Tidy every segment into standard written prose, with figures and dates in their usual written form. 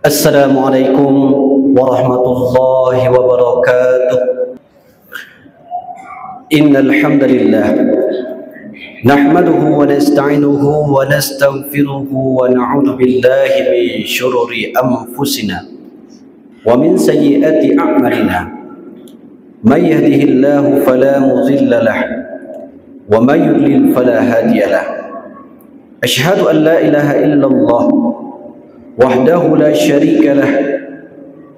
Assalamualaikum warahmatullahi wabarakatuh. Innal hamdalillah nahmaduhu wa nasta'inuhu wa nastaghfiruhu wa na'udzu billahi min shururi anfusina wa min sayyiati a'malina. May yahdihillahu fala mudilla lahu wa may yudlil fala hadiya lahu. Asyhadu an la ilaha illallah wahdahu la syarika lah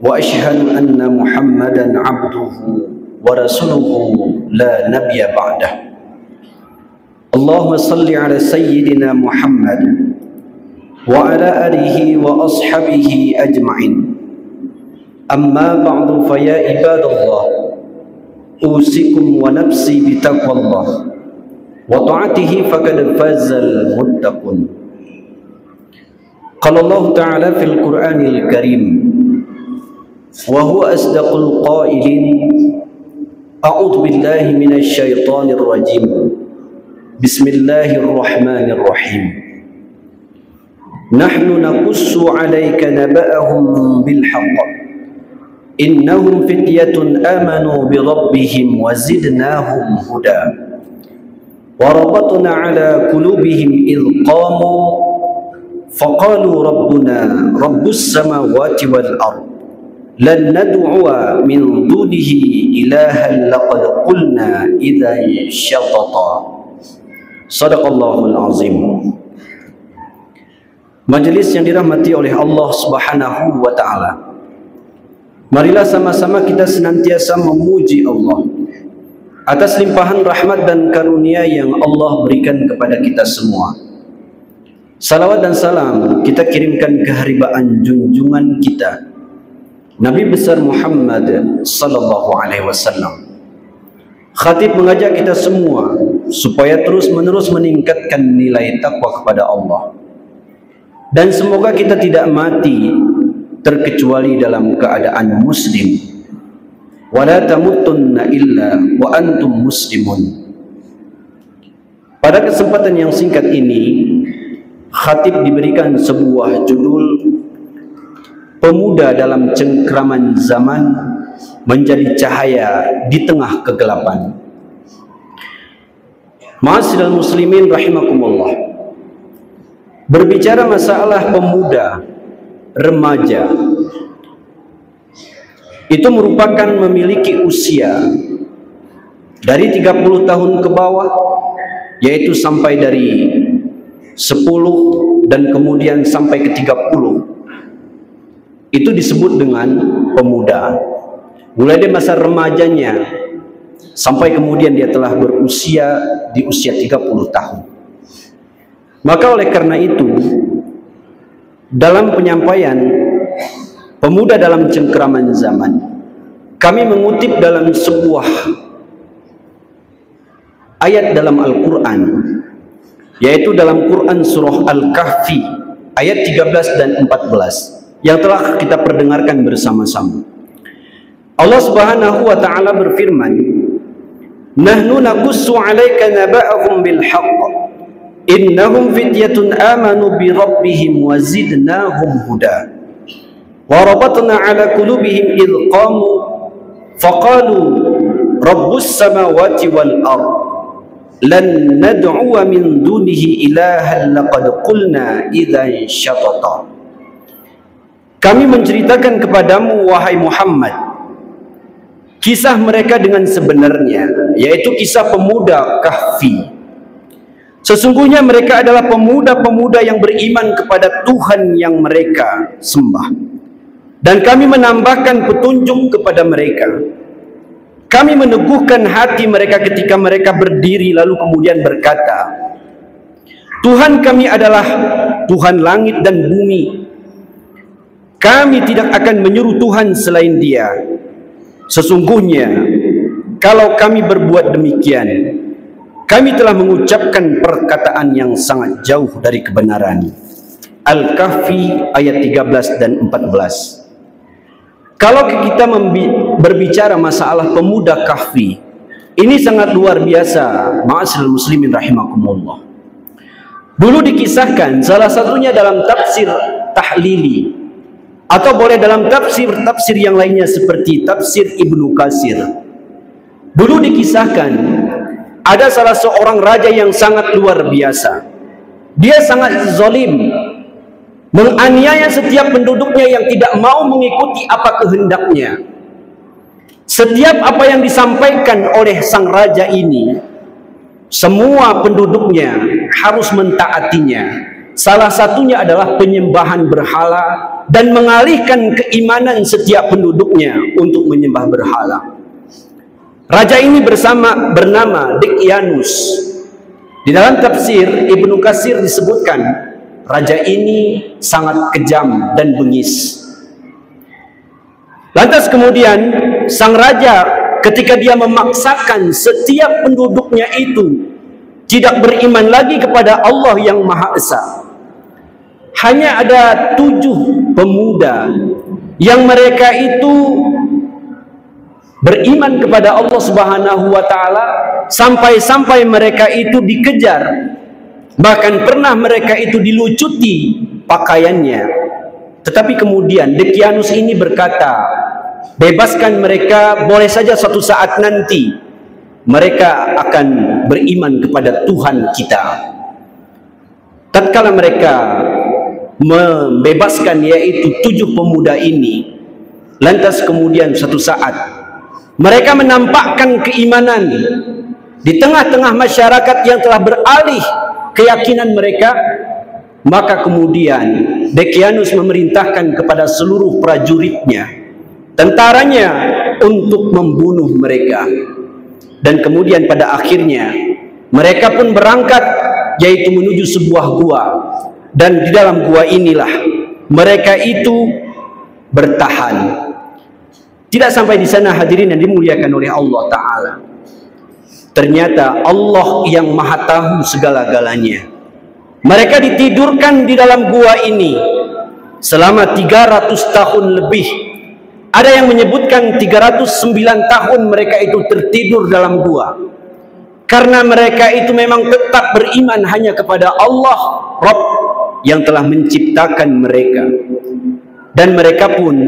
wa asyhadu anna Muhammadan abduhu wa rasuluhu la nabiyya ba'dah. Allahumma salli ala sayyidina Muhammad wa ala alihi wa ashabihi ajma'in. Amma ba'du, fa ya ibadallah, usikum wa nafsi bitaqwallah wa ta'atihi faqad fazal muttaqun. Qala Allah Ta'ala fil Qur'anil Karim wa huwa asdaqul qailin, a'udzu billahi minasy syaithanir rajim. Bismillahirrahmanirrahim. Nahnu naqussu 'alaika naba'ahum bil haqq innahum fityatun amanu bi rabbihim wa zidnahum huda wa rabatna 'ala qulubihim idh qamu faqalu rabbuna rabbus samawati wal ard lan nad'uwa min dunihi ilahan laqad qulna idzan syatata. Shadaqallahul azim. Majelis yang dirahmati oleh Allah Subhanahu wa taala, marilah sama-sama kita senantiasa memuji Allah atas limpahan rahmat dan karunia yang Allah berikan kepada kita semua. Salawat dan salam kita kirimkan ke haribaan junjungan kita, Nabi besar Muhammad sallallahu alaihi wasallam. Khatib mengajak kita semua supaya terus-menerus meningkatkan nilai takwa kepada Allah. Dan semoga kita tidak mati terkecuali dalam keadaan muslim. Wala tamutunna illa wa antum muslimun. Pada kesempatan yang singkat ini, khatib diberikan sebuah judul, pemuda dalam cengkraman zaman menjadi cahaya di tengah kegelapan. Ma'asyiral muslimin rahimakumullah, berbicara masalah pemuda, remaja, itu merupakan memiliki usia dari 30 tahun ke bawah, yaitu sampai dari 10 dan kemudian sampai ke 30. Itu disebut dengan pemuda. Mulai dari masa remajanya sampai kemudian dia telah berusia di usia 30 tahun. Maka oleh karena itu, dalam penyampaian pemuda dalam cengkraman zaman, kami mengutip dalam sebuah ayat dalam Al-Quran, yaitu dalam Quran surah Al-Kahfi ayat 13 dan 14 yang telah kita perdengarkan bersama-sama. Allah Subhanahu wa taala berfirman, "Nahnu naqussu 'alaika naba'ahum bil haqq innahum fityatun amanu bi rabbihim wa zidnahum huda wa rabatna 'ala qulubihim idh qamu faqalu rabbus samawati wal ard lan nad'uwa min dunihi ilahan laqad qulna idzan syatata." Kami menceritakan kepadamu wahai Muhammad kisah mereka dengan sebenarnya, yaitu kisah pemuda Kahfi. Sesungguhnya mereka adalah pemuda-pemuda yang beriman kepada Tuhan yang mereka sembah, dan kami menambahkan petunjuk kepada mereka. Kami meneguhkan hati mereka ketika mereka berdiri lalu kemudian berkata, Tuhan kami adalah Tuhan langit dan bumi. Kami tidak akan menyuruh Tuhan selain Dia. Sesungguhnya kalau kami berbuat demikian, kami telah mengucapkan perkataan yang sangat jauh dari kebenaran. Al-Kahfi ayat 13 dan 14. Kalau kita berbicara masalah pemuda Kahfi, ini sangat luar biasa, ma'asyiral muslimin rahimakumullah. Dulu dikisahkan, salah satunya dalam tafsir Tahlili, Atau boleh dalam tafsir yang lainnya seperti tafsir Ibnu Katsir. Dulu dikisahkan ada salah seorang raja yang sangat luar biasa. Dia sangat zalim, menganiaya setiap penduduknya yang tidak mau mengikuti apa kehendaknya. Setiap apa yang disampaikan oleh sang raja ini, semua penduduknya harus mentaatinya. Salah satunya adalah penyembahan berhala dan mengalihkan keimanan setiap penduduknya untuk menyembah berhala. Raja ini bernama Daqyanus. Di dalam tafsir Ibnu Katsir disebutkan raja ini sangat kejam dan bengis. Lantas kemudian sang raja ketika dia memaksakan setiap penduduknya itu tidak beriman lagi kepada Allah yang Maha Esa. Hanya ada 7 pemuda yang mereka itu beriman kepada Allah Subhanahu wa taala sampai-sampai mereka itu dikejar. Bahkan pernah mereka itu dilucuti pakaiannya. Tetapi kemudian Daqyanus ini berkata, bebaskan mereka, boleh saja suatu saat nanti mereka akan beriman kepada Tuhan kita. Tatkala mereka membebaskan yaitu 7 pemuda ini, lantas kemudian suatu saat mereka menampakkan keimanan di tengah-tengah masyarakat yang telah beralih keyakinan mereka. Maka kemudian Daqyanus memerintahkan kepada seluruh prajuritnya, tentaranya, untuk membunuh mereka. Dan kemudian pada akhirnya mereka pun berangkat yaitu menuju sebuah gua. Dan di dalam gua inilah mereka itu bertahan. Tidak sampai di sana hadirin yang dimuliakan oleh Allah Ta'ala. Ternyata Allah yang Maha Tahu segala-galanya. Mereka ditidurkan di dalam gua ini selama 300 tahun lebih. Ada yang menyebutkan 309 tahun mereka itu tertidur dalam gua. Karena mereka itu memang tetap beriman hanya kepada Allah Rabb yang telah menciptakan mereka. Dan mereka pun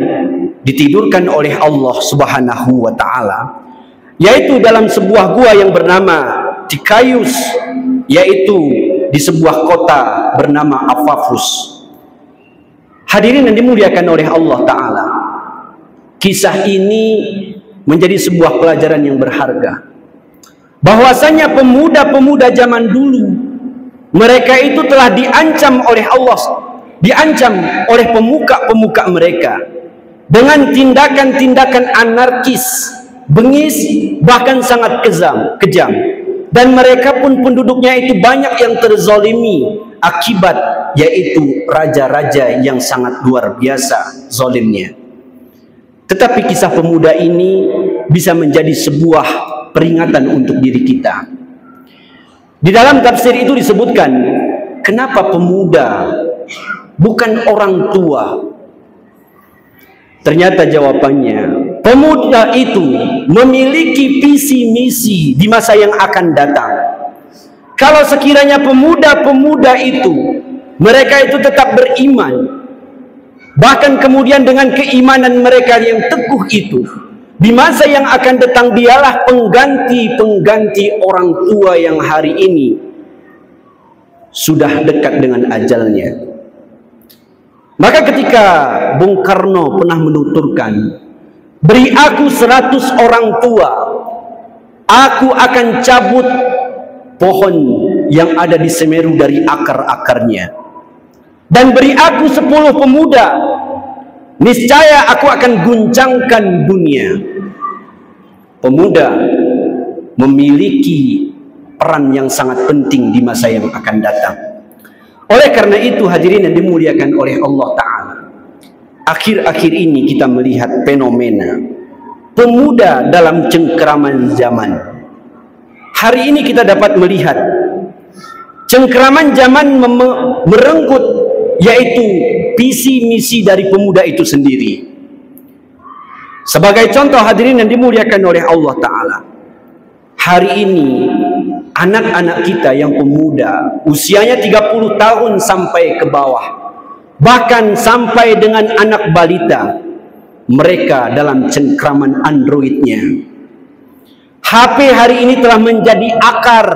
ditidurkan oleh Allah Subhanahu wa taala, yaitu dalam sebuah gua yang bernama Tikaius, yaitu di sebuah kota bernama Afafus. Hadirin yang dimuliakan oleh Allah Ta'ala, kisah ini menjadi sebuah pelajaran yang berharga. Bahwasanya pemuda-pemuda zaman dulu, mereka itu telah diancam oleh Allah, diancam oleh pemuka-pemuka mereka dengan tindakan-tindakan anarkis, bengis, bahkan sangat kejam. Dan mereka pun penduduknya itu banyak yang terzolimi akibat yaitu raja-raja yang sangat luar biasa zolimnya. Tetapi kisah pemuda ini bisa menjadi sebuah peringatan untuk diri kita. Di dalam tafsir itu disebutkan, kenapa pemuda bukan orang tua? Ternyata jawabannya, pemuda itu memiliki visi misi di masa yang akan datang. Kalau sekiranya pemuda-pemuda itu, mereka itu tetap beriman, bahkan kemudian dengan keimanan mereka yang teguh itu, di masa yang akan datang dialah pengganti orang tua yang hari ini sudah dekat dengan ajalnya. Maka ketika Bung Karno pernah menuturkan, beri aku 100 orang tua, aku akan cabut pohon yang ada di Semeru dari akar-akarnya. Dan beri aku 10 pemuda, niscaya aku akan guncangkan dunia. Pemuda memiliki peran yang sangat penting di masa yang akan datang. Oleh karena itu hadirin yang dimuliakan oleh Allah Ta'ala, akhir-akhir ini kita melihat fenomena pemuda dalam cengkeraman zaman. Hari ini kita dapat melihat cengkeraman zaman merenggut yaitu visi misi dari pemuda itu sendiri. Sebagai contoh hadirin yang dimuliakan oleh Allah Ta'ala, hari ini anak-anak kita yang pemuda usianya 30 tahun sampai ke bawah, bahkan sampai dengan anak balita, mereka dalam cengkraman Androidnya. HP hari ini telah menjadi akar.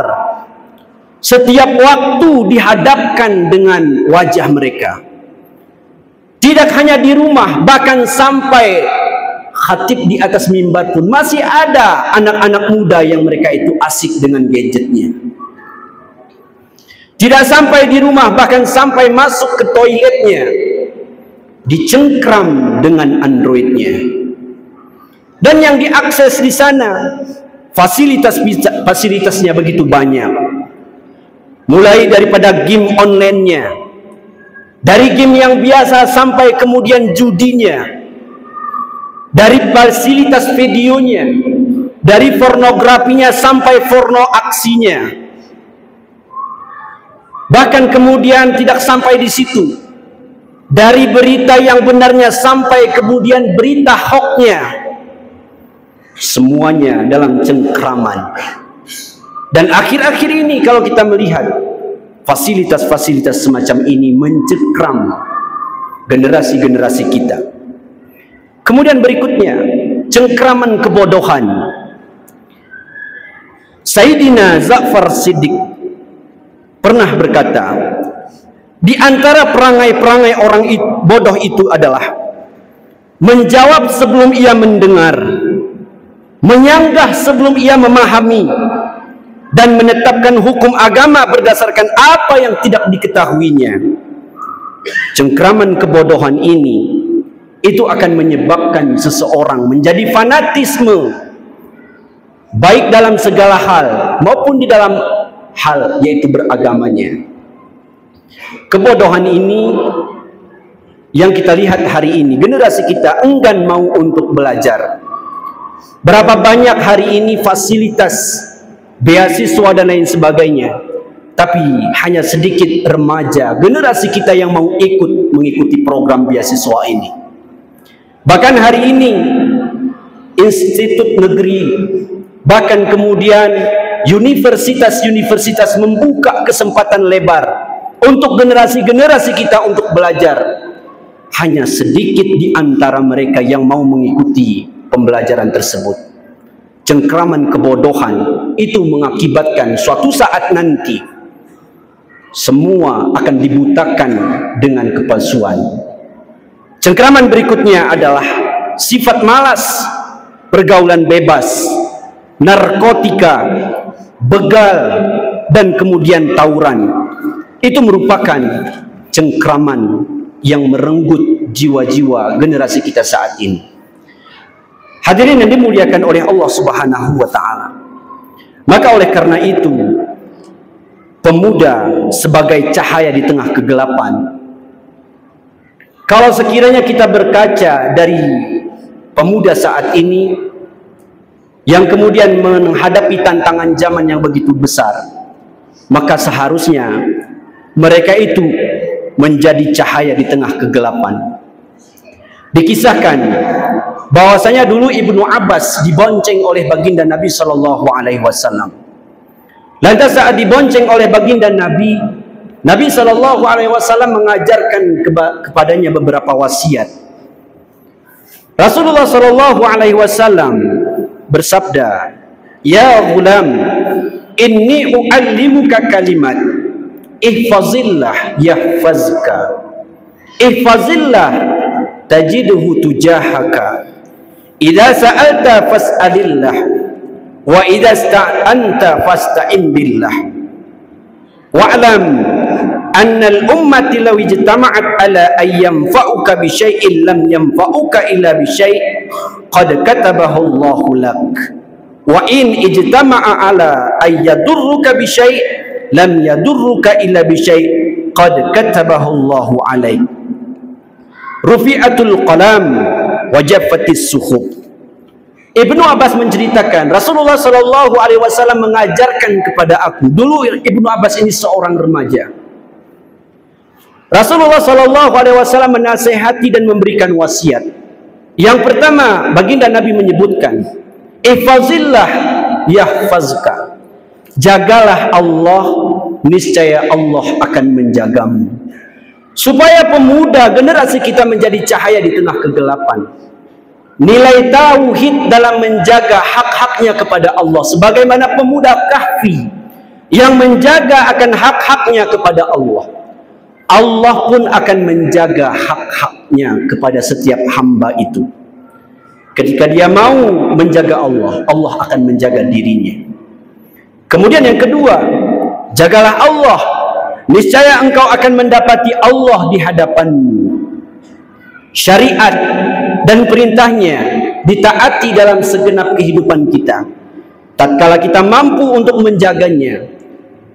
Setiap waktu dihadapkan dengan wajah mereka. Tidak hanya di rumah, bahkan sampai khatib di atas mimbar pun masih ada anak-anak muda yang mereka itu asik dengan gadgetnya. Tidak sampai di rumah, bahkan sampai masuk ke toiletnya dicengkram dengan Androidnya. Dan yang diakses di sana fasilitasnya begitu banyak. Mulai daripada game online-nya, dari game yang biasa sampai kemudian judinya, dari fasilitas videonya, dari pornografinya sampai porno aksinya. Bahkan kemudian tidak sampai di situ, dari berita yang benarnya sampai kemudian berita hoaxnya, semuanya dalam cengkraman. Dan akhir-akhir ini kalau kita melihat fasilitas-fasilitas semacam ini mencengkram generasi-generasi kita. Kemudian berikutnya, cengkraman kebodohan. Sayyidina Ja'far Shiddiq pernah berkata, di antara perangai-perangai orang bodoh itu adalah menjawab sebelum ia mendengar, menyanggah sebelum ia memahami, dan menetapkan hukum agama berdasarkan apa yang tidak diketahuinya. Cengkraman kebodohan ini itu akan menyebabkan seseorang menjadi fanatisme, baik dalam segala hal maupun di dalam hal yaitu beragamanya. Kebodohan ini yang kita lihat hari ini, generasi kita enggan mau untuk belajar. Berapa banyak hari ini fasilitas beasiswa dan lain sebagainya, tapi hanya sedikit remaja generasi kita yang mau mengikuti program beasiswa ini. Bahkan hari ini institut negeri, bahkan kemudian universitas-universitas membuka kesempatan lebar untuk generasi-generasi kita untuk belajar. Hanya sedikit di antara mereka yang mau mengikuti pembelajaran tersebut. Cengkraman kebodohan itu mengakibatkan suatu saat nanti semua akan dibutakan dengan kepalsuan. Cengkraman berikutnya adalah sifat malas, pergaulan bebas, narkotika, begal, dan kemudian tawuran. Itu merupakan cengkraman yang merenggut jiwa-jiwa generasi kita saat ini. Hadirin yang dimuliakan oleh Allah Subhanahu wa ta'ala. Maka oleh karena itu, pemuda sebagai cahaya di tengah kegelapan. Kalau sekiranya kita berkaca dari pemuda saat ini yang kemudian menghadapi tantangan zaman yang begitu besar, maka seharusnya mereka itu menjadi cahaya di tengah kegelapan. Dikisahkan bahwasanya dulu Ibnu Abbas dibonceng oleh baginda Nabi Shallallahu Alaihi Wasallam. Lantas saat dibonceng oleh baginda Nabi, Nabi Shallallahu Alaihi Wasallam mengajarkan kepadanya beberapa wasiat. Rasulullah Shallallahu Alaihi Wasallam bersabda, "Ya ghulam, inni u'allimuka kalimat, ihfazillah yahfazka, ihfazillah tajidhu tujahaka, idza sa'alta fas'alillah, wa idza sta'anta fasta'in billah, wa'lam anna al-ummati law ijtama'at ala an yanfa'uka bi syai'in lam yanfa'uka illa bi syai' qad katabahu Allahu lak, wa in ijtama'a ala an yadurruka bi syai' lam yadurruka illa bi syai' qad katabahu Allahu alaik. Rufi'atul qalam wa jaffatis suhuf." Ibnu Abbas menceritakan, Rasulullah Shallallahu Alaihi Wasallam mengajarkan kepada aku. Dulu Ibnu Abbas ini seorang remaja. Rasulullah Shallallahu Alaihi Wasallam menasihati dan memberikan wasiat. Yang pertama, baginda Nabi menyebutkan, ihfazillah yahfazka. Jagalah Allah, niscaya Allah akan menjagamu. supaya pemuda generasi kita menjadi cahaya di tengah kegelapan. Nilai tauhid dalam menjaga hak-haknya kepada Allah, sebagaimana pemuda Kahfi yang menjaga akan hak-haknya kepada Allah. Allah pun akan menjaga hak-haknya kepada setiap hamba itu. Ketika dia mau menjaga Allah, Allah akan menjaga dirinya. Kemudian yang kedua, jagalah Allah, niscaya engkau akan mendapati Allah di hadapanmu. Syariat dan perintahnya ditaati dalam segenap kehidupan kita. Tatkala kita mampu untuk menjaganya,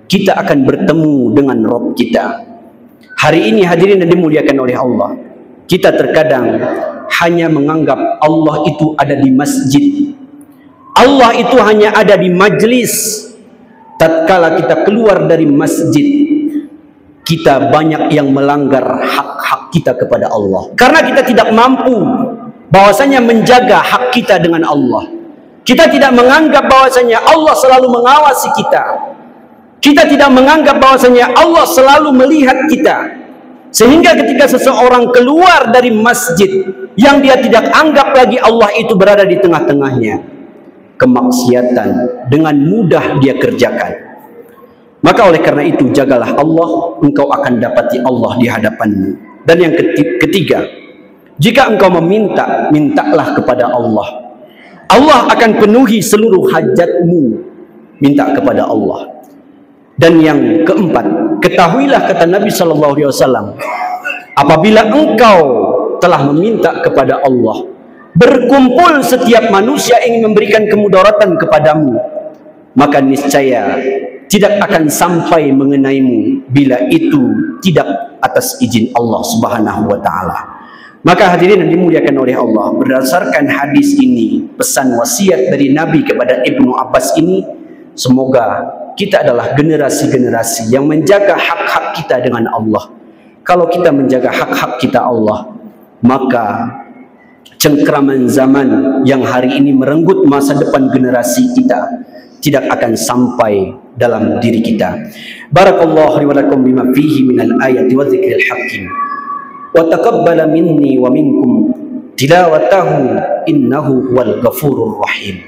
kita akan bertemu dengan Rabb kita. Hari ini hadirin yang dimuliakan oleh Allah, kita terkadang hanya menganggap Allah itu ada di masjid, Allah itu hanya ada di majlis. Tatkala kita keluar dari masjid, kita banyak yang melanggar hak-hak kita kepada Allah, karena kita tidak mampu bahwasanya menjaga hak kita dengan Allah. Kita tidak menganggap bahwasanya Allah selalu mengawasi kita. Kita tidak menganggap bahwasanya Allah selalu melihat kita. Sehingga ketika seseorang keluar dari masjid yang dia tidak anggap lagi Allah itu berada di tengah-tengahnya, kemaksiatan dengan mudah dia kerjakan. Maka oleh karena itu, jagalah Allah, engkau akan dapati Allah di hadapanmu. Dan yang ketiga, jika engkau meminta, mintalah kepada Allah. Allah akan penuhi seluruh hajatmu. Minta kepada Allah. Dan yang keempat, ketahuilah kata Nabi SAW, apabila engkau telah meminta kepada Allah, berkumpul setiap manusia ingin memberikan kemudaratan kepadamu, maka niscaya tidak akan sampai mengenaimu bila itu tidak atas izin Allah Subhanahu wa taala. Maka hadirin yang dimuliakan oleh Allah, berdasarkan hadis ini, pesan wasiat dari Nabi kepada Ibnu Abbas ini, semoga kita adalah generasi-generasi yang menjaga hak-hak kita dengan Allah. Kalau kita menjaga hak-hak kita Allah, maka cengkraman zaman yang hari ini merenggut masa depan generasi kita tidak akan sampai dalam diri kita. Barakallahu li wa lakum bima fihi minal ayati wa dzikril hakim. Wa taqabbala minni wa minkum tilawatahu innahu huwal ghafurur rahim.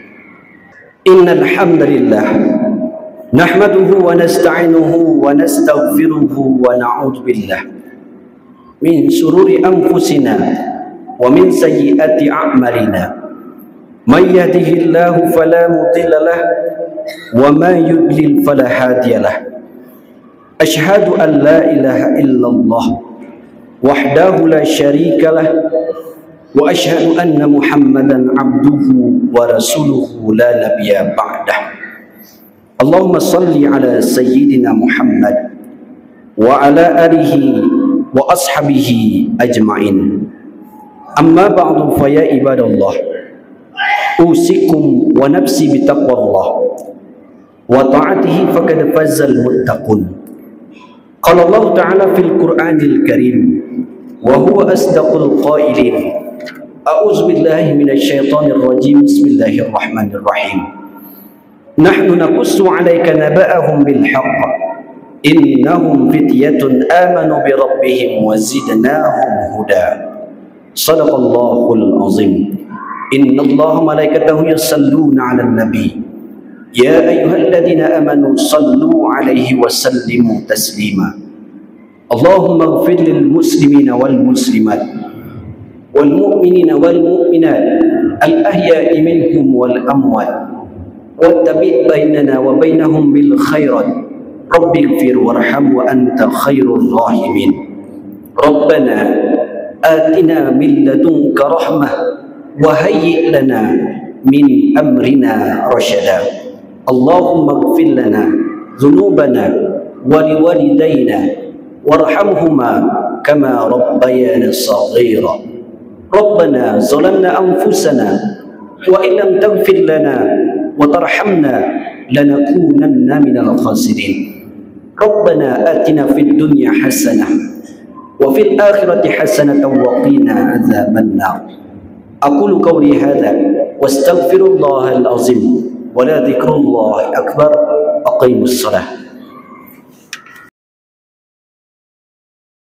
Innal hamdalillah nahmaduhu wa nasta'inuhu wa nastaghfiruhu wa na'udzu billah min shururi anfusina wa min sayyiati a'malina. Man yahdihillahu fala mudilla lahu wa man yudlil fala hadiya lahu. Asyhadu an la ilaha illallah wahdahu la syarika lah wa asyhadu anna Muhammadan abduhu wa rasuluhu la nabiyya ba'dah. Allahumma salli ala sayyidina Muhammad wa ala alihi wa ashabihi ajma'in. Amma ba'du, fa ya ibadallah, usikum wa nafsi bitaqwallah wa ta'atihi faqad fazal muttaqun. Qala Allah Ta'ala fil Qur'anil Karim wa huwa asdaqul qailin. A'udzu billahi minasy syaithanir rajim. Bismillahirrahmanirrahim. Nahnu naqussu 'alaika naba'ahum bil haqq. Innahum fityatun amanu bi rabbihim wa zidnahum huda. Shadaqallahul azim. Innallaha malaikatahu yusalluna 'alan nabi. Ya ayyuhalladzina amanu sallu 'alaihi wa sallimu taslima. Allahumma ighfir lil muslimina wal muslimat wal mu'minina wal mu'minat al ahya'i minhum wal amwat wattabi' bainana wa bainahum bil khairat. Rabbighfir warham wa anta khairur rahimin. Rabbana atina min ladunka rahmah wa hayyi' lana min amrina rasyada. Allahumma ighfir lana dhunubana wa liwalidayna warhamhuma kama rabbayana saghira. Rabbana zalamna anfusana wa illam taghfir lana wa tarhamna lanakunanna minal khasirin. Rabbana atina fid dunya hasanah wa fil akhirati hasanatan wa qina adzaban nar. Aqulu qawli hadza wastaghfirullahal azim wa la dzikrullahi akbar. Aqimus shalah.